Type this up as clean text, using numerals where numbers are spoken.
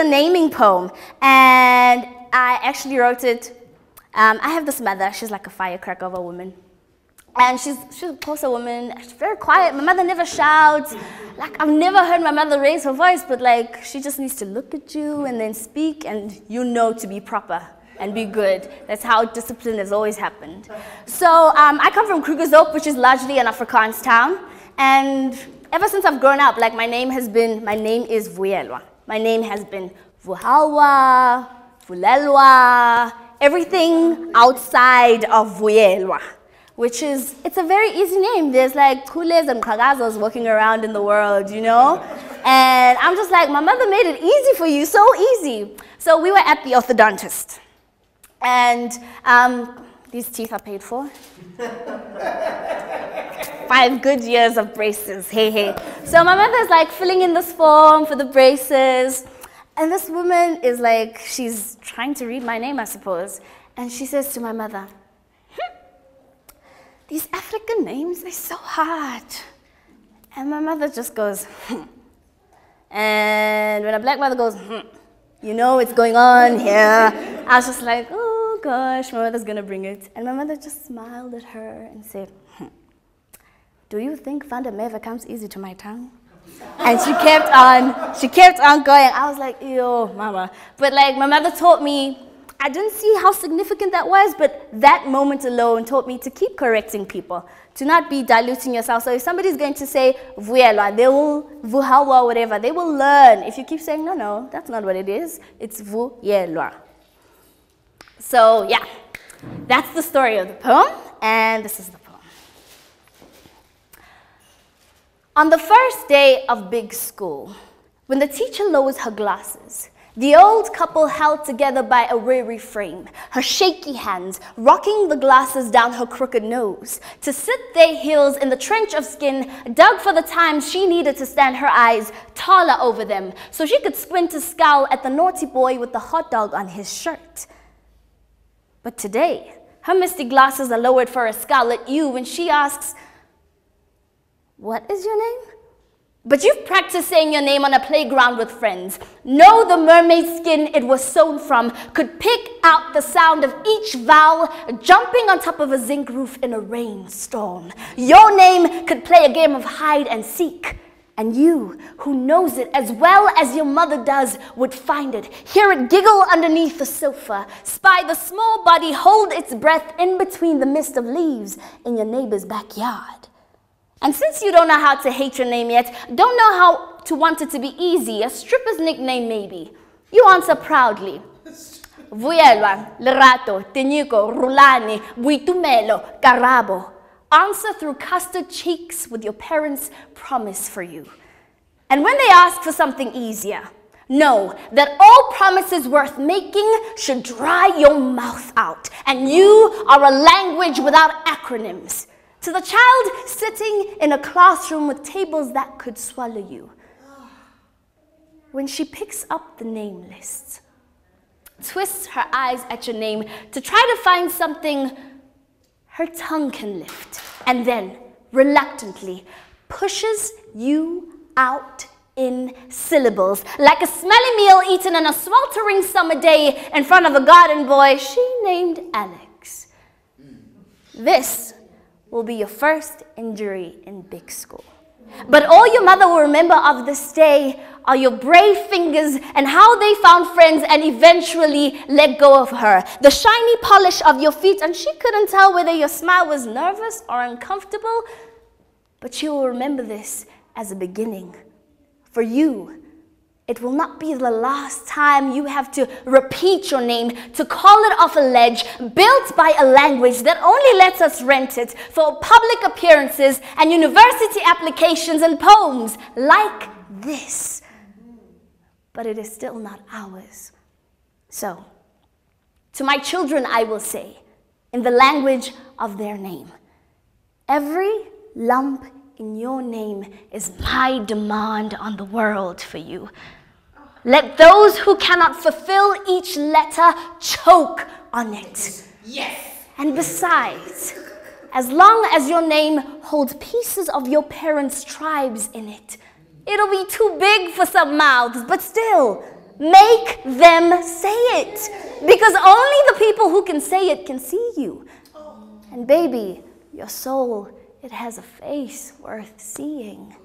a naming poem, and I actually wrote it. I have this mother. She's like a firecracker of a woman. And she's of course a woman. She's very quiet. My mother never shouts. Like, I've never heard my mother raise her voice, but like, she just needs to look at you and then speak, and you know to be proper and be good. That's how discipline has always happened. So I come from Krugersdorp, which is largely an Afrikaans town. And ever since I've grown up, like, my name is Vuyelwa. My name has been Vuyelwa, Vuyelwa, everything outside of Vuyelwa, which is, it's a very easy name. There's like Kules and Kagazos walking around in the world, you know? And I'm just like, my mother made it easy for you, so easy. So we were at the orthodontist. And these teeth are paid for. 5 good years of braces, hey, hey. So my mother's like filling in this form for the braces. And this woman is like, she's trying to read my name, I suppose. And she says to my mother, these African names, they're so hard. And my mother just goes, And when a black mother goes, you know what's going on here. I was just like, oh gosh, my mother's gonna bring it. And my mother just smiled at her and said, do you think Vanda Meva comes easy to my tongue? And she kept on going. I was like, ew, mama. But like, my mother taught me, I didn't see how significant that was, but that moment alone taught me to keep correcting people, to not be diluting yourself. So if somebody's going to say Vuyelwa, they will, Vuhawa, whatever, they will learn. If you keep saying, no, no, that's not what it is, it's Vuyelwa. So yeah, that's the story of the poem, and this is the poem. On the first day of big school, when the teacher lowers her glasses, the old couple held together by a weary frame, her shaky hands rocking the glasses down her crooked nose, to sit their heels in the trench of skin dug for the times she needed to stand her eyes taller over them, so she could squint to scowl at the naughty boy with the hot dog on his shirt. But today, her misty glasses are lowered for a scowl at you when she asks, what is your name? But you've practiced saying your name on a playground with friends. Know the mermaid skin it was sewn from could pick out the sound of each vowel jumping on top of a zinc roof in a rainstorm. Your name could play a game of hide and seek. And you, who knows it as well as your mother does, would find it, hear it giggle underneath the sofa, spy the small body hold its breath in between the mist of leaves in your neighbor's backyard. And since you don't know how to hate your name yet, don't know how to want it to be easy, a stripper's nickname maybe, you answer proudly. Vuyelwa, Lerato, Tenyuko, Rulani, Buitumelo, Karabo. Answer through custard cheeks with your parents' promise for you. And when they ask for something easier, know that all promises worth making should dry your mouth out. And you are a language without acronyms. To the child sitting in a classroom with tables that could swallow you. When she picks up the name list, twists her eyes at your name to try to find something her tongue can lift, and then, reluctantly, pushes you out in syllables, like a smelly meal eaten on a sweltering summer day in front of a garden boy she named Alex. This will be your first injury in big school. But all your mother will remember of this day are your brave fingers and how they found friends and eventually let go of her. The shiny polish of your feet, and she couldn't tell whether your smile was nervous or uncomfortable, but she will remember this as a beginning. For you, it will not be the last time you have to repeat your name, to call it off a ledge built by a language that only lets us rent it for public appearances and university applications and poems like this. But it is still not ours. So, to my children I will say, in the language of their name, every lump in your name is my demand on the world for you. Let those who cannot fulfill each letter choke on it. Yes. And besides, as long as your name holds pieces of your parents' tribes in it, it'll be too big for some mouths, but still, Make them say it. Because only the people who can say it can see you. And baby, your soul, it has a face worth seeing.